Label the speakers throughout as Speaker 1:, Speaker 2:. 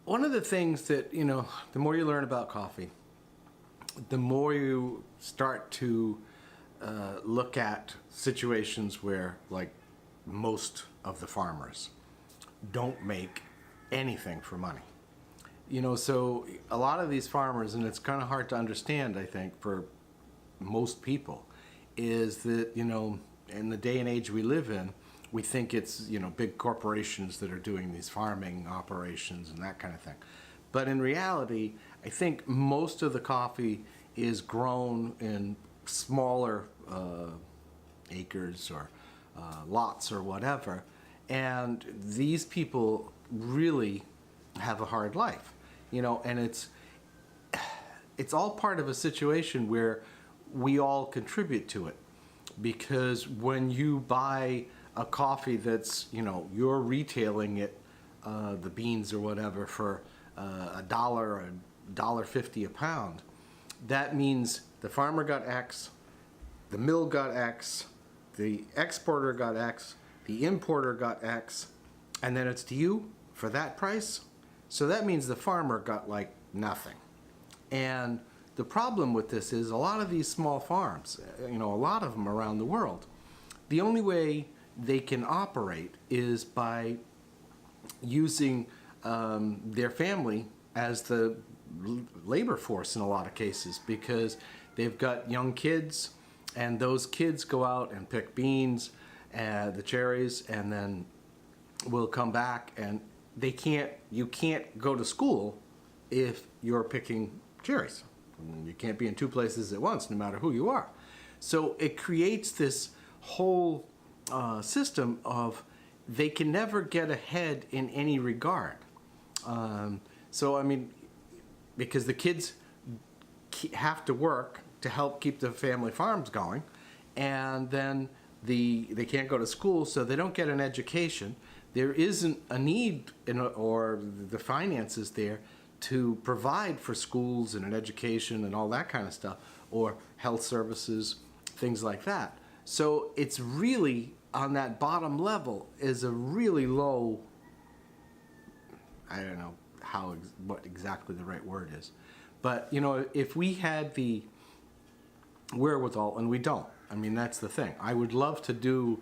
Speaker 1: one of the things that, the more you learn about coffee, the more you start to look at situations where, like, most of the farmers don't make anything for money. So a lot of these farmers, and it's kind of hard to understand, I think, for most people, is that, in the day and age we live in, we think it's, big corporations that are doing these farming operations and that kind of thing. But in reality, I think most of the coffee is grown in smaller acres or lots or whatever. And these people really have a hard life, and it's all part of a situation where we all contribute to it. Because when you buy a coffee that's, you're retailing it, the beans or whatever, for $1 or $1.50 a pound, that means the farmer got X, the mill got X, the exporter got X, the importer got X, and then it's to you for that price. So that means the farmer got like nothing. And the problem with this is a lot of these small farms, a lot of them around the world, the only way they can operate is by using their family as the labor force in a lot of cases, because they've got young kids, and those kids go out and pick beans, the cherries, and then will come back, and you can't go to school if you're picking cherries. You can't be in two places at once, no matter who you are. So it creates this whole system of they can never get ahead in any regard. Because the kids have to work to help keep the family farms going, and then they can't go to school, so they don't get an education. There isn't a need or the finances there to provide for schools and an education and all that kind of stuff, or health services, things like that. So it's really, on that bottom level, is a really low, I don't know what exactly the right word is, but if we had the wherewithal, and we don't, that's the thing. I would love to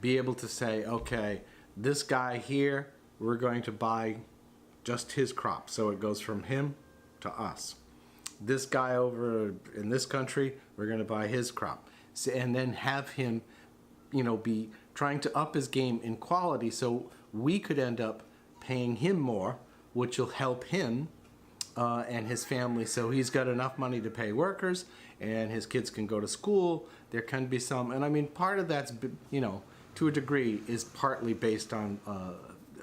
Speaker 1: be able to say, okay, this guy here, we're going to buy just his crop, so it goes from him to us. This guy over in this country, we're going to buy his crop, and then have him, be trying to up his game in quality, so we could end up paying him more, which will help him and his family, so he's got enough money to pay workers, and his kids can go to school. There can be some, and part of that's, to a degree, is partly based on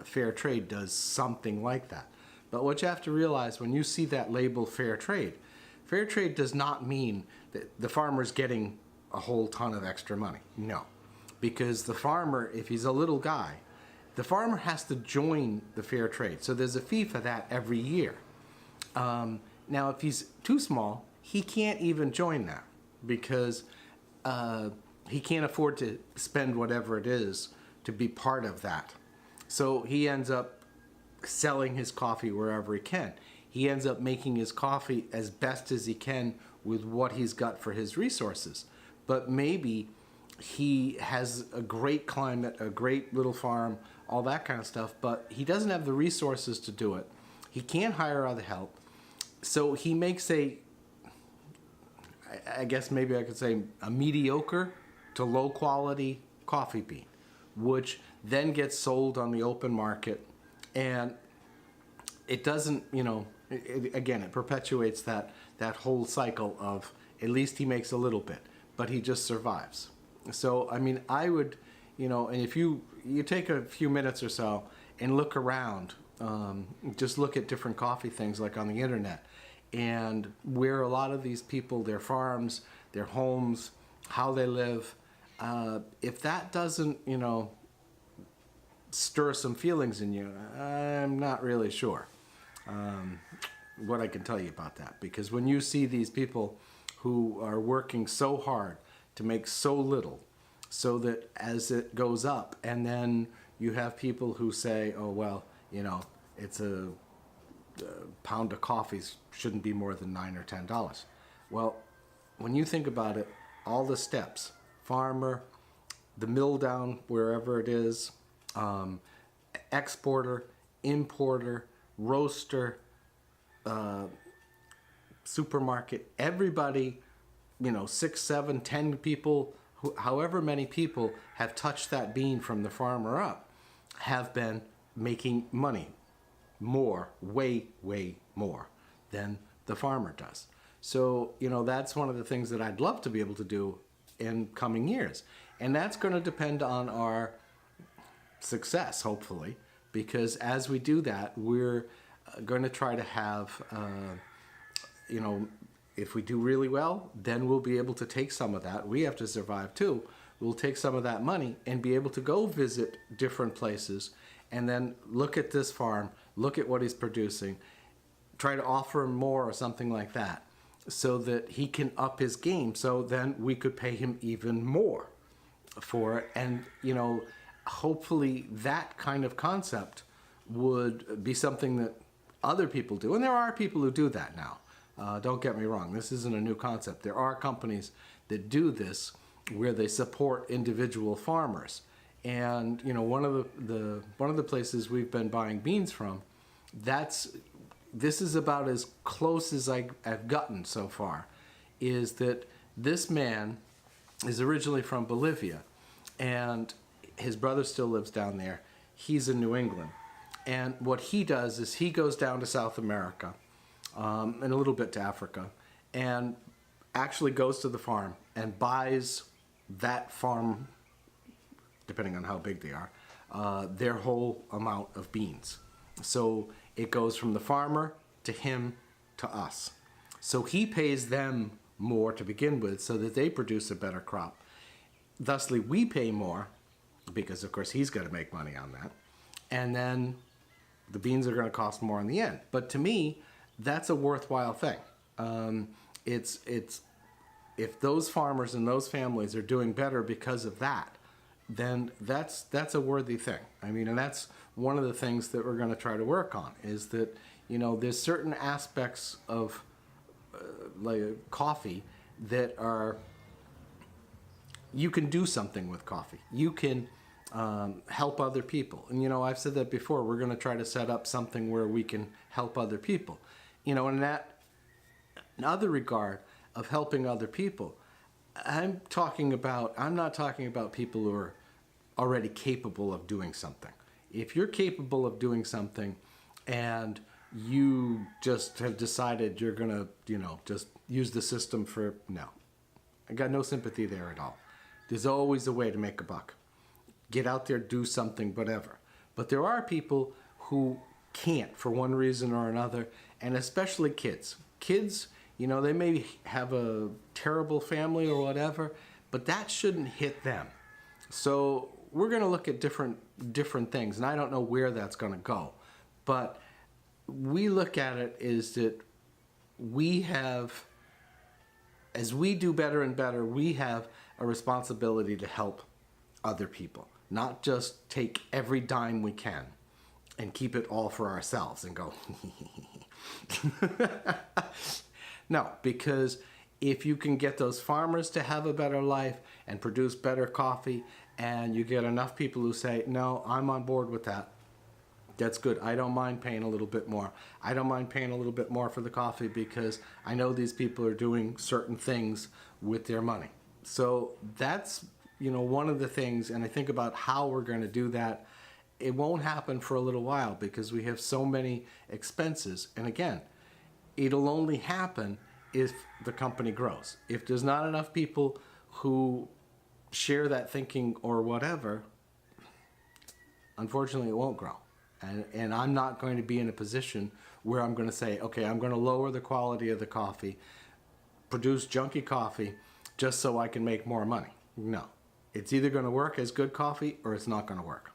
Speaker 1: fair trade does something like that. But what you have to realize when you see that label fair trade does not mean that the farmer's getting a whole ton of extra money. No. Because the farmer, if he's a little guy, the farmer has to join the fair trade. So there's a fee for that every year. Now, if he's too small, he can't even join that, because he can't afford to spend whatever it is to be part of that. So he ends up selling his coffee wherever he can. He ends up making his coffee as best as he can with what he's got for his resources. But maybe he has a great climate, a great little farm, all that kind of stuff, but he doesn't have the resources to do it. He can't hire other help. So he makes I guess maybe I could say, a mediocre to low quality coffee bean, which then gets sold on the open market, and it doesn't, it perpetuates that whole cycle of, at least he makes a little bit, but he just survives. So I would, and if you take a few minutes or so and look around, just look at different coffee things like on the internet, and where a lot of these people, their farms, their homes, how they live, if that doesn't, stir some feelings in you, I'm not really sure what I can tell you about that. Because when you see these people who are working so hard to make so little, so that as it goes up, and then you have people who say, oh, well, it's a pound of coffees shouldn't be more than $9 or $10. Well, when you think about it, all the steps, farmer, the mill down wherever it is, exporter, importer, roaster, supermarket, everybody, 6, 7, 10 people, however many people have touched that bean from the farmer up, have been making money more, way, way more than the farmer does. So, that's one of the things that I'd love to be able to do in coming years. And that's going to depend on our success, hopefully, because as we do that, we're going to try to have, if we do really well, then we'll be able to take some of that. We have to survive too. We'll take some of that money and be able to go visit different places and then look at this farm, look at what he's producing, try to offer him more or something like that so that he can up his game. So then we could pay him even more for it. And, hopefully that kind of concept would be something that other people do. And there are people who do that now. Don't get me wrong. This isn't a new concept. There are companies that do this where they support individual farmers. And, one of the places we've been buying beans from, this is about as close as I've gotten so far, is that this man is originally from Bolivia, and his brother still lives down there. He's in New England. And what he does is he goes down to South America, and a little bit to Africa, and actually goes to the farm and buys that farm, depending on how big they are, their whole amount of beans. So it goes from the farmer to him to us. So he pays them more to begin with so that they produce a better crop. Thusly, we pay more because, of course, he's got to make money on that. And then the beans are going to cost more in the end. But to me, that's a worthwhile thing. It's if those farmers and those families are doing better because of that, then that's a worthy thing. I mean, and that's one of the things that we're going to try to work on, is that, there's certain aspects of like coffee that are, you can do something with coffee. You can help other people. And, I've said that before, we're going to try to set up something where we can help other people. In that other regard of helping other people, I'm not talking about people who are already capable of doing something. If you're capable of doing something and you just have decided you're going to, just use the system for, no. I got no sympathy there at all. There's always a way to make a buck. Get out there, do something, whatever. But there are people who can't for one reason or another, and especially kids. Kids, they may have a terrible family or whatever, but that shouldn't hit them. So we're going to look at different things, and I don't know where that's going to go. But we look at it is that we have, as we do better and better, we have a responsibility to help other people, not just take every dime we can and keep it all for ourselves and go, no, because if you can get those farmers to have a better life and produce better coffee, and you get enough people who say, no, I'm on board with that, that's good. I don't mind paying a little bit more. I don't mind paying a little bit more for the coffee because I know these people are doing certain things with their money. So that's, one of the things, and I think about how we're going to do that. It won't happen for a little while because we have so many expenses. And again, it'll only happen if the company grows. If there's not enough people who share that thinking or whatever, unfortunately it won't grow. And I'm not going to be in a position where I'm going to say, okay, I'm going to lower the quality of the coffee, produce junky coffee, just so I can make more money. No. It's either going to work as good coffee or it's not going to work.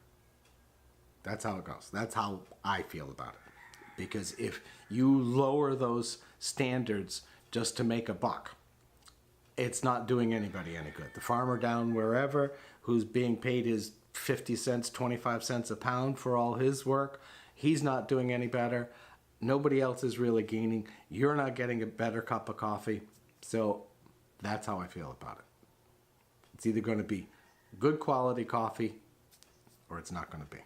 Speaker 1: That's how it goes. That's how I feel about it. Because if you lower those standards just to make a buck, it's not doing anybody any good. The farmer down wherever who's being paid his 50 cents, 25 cents a pound for all his work, he's not doing any better. Nobody else is really gaining. You're not getting a better cup of coffee. So that's how I feel about it. It's either going to be good quality coffee or it's not going to be.